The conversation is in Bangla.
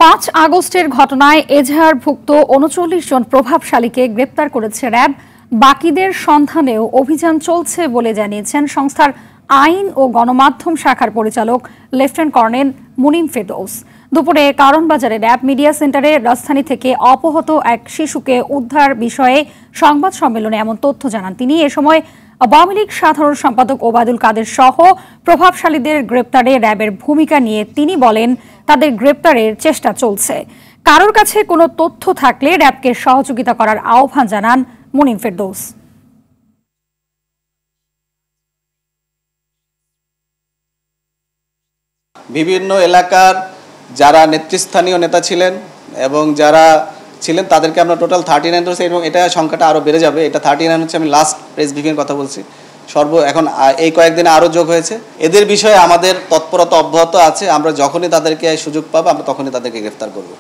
5 আগস্টের ঘটনায় এজাহারভুক্ত ৩৯ জন প্রভাবশালীকে গ্রেপ্তার করেছে র্যাব। বাকিদের সন্ধানেও অভিযান চলছে বলে জানিয়েছেন সংস্থার আইন ও গণমাধ্যম শাখার পরিচালক লেফটেন্যান্ট কর্নেল মুনিম ফেরদৌস। দুপুরে কারণবাজারে র্যাব মিডিয়া সেন্টারে রাজধানী থেকে অপহৃত এক শিশুকে উদ্ধার বিষয়ে সংবাদ সম্মেলনে এমন তথ্য জানান তিনি। এ সময় আওয়ামী লীগ সাধারণ সম্পাদক ওবায়দুল কাদের সহ প্রভাবশালীদের গ্রেপ্তারে র্যাবের ভূমিকা নিয়ে তিনি বলেন, তাদের গ্রেপ্তারের চেষ্টা চলছে। কারোর কাছে কোনো তথ্য থাকলে র্যাবকে সহযোগিতা করার আহ্বান জানান মুনিম ফেরদৌস। বিভিন্ন এলাকার যারা নেতৃস্থানীয় নেতা ছিলেন এবং যারা ছিলেন তাদেরকে আমরা টোটাল 39 ধরছি এবং এটা সংখ্যাটা আরও বেড়ে যাবে। এটা 39 হচ্ছে, আমি লাস্ট প্রেস ব্রিফিংয়ের কথা বলছি। এখন এই কয়েকদিনে আরও যোগ হয়েছে। এদের বিষয়ে আমাদের তৎপরতা অব্যাহত আছে। আমরা যখনই তাদেরকে সুযোগ পাবো আমরা তখনই তাদেরকে গ্রেফতার করব।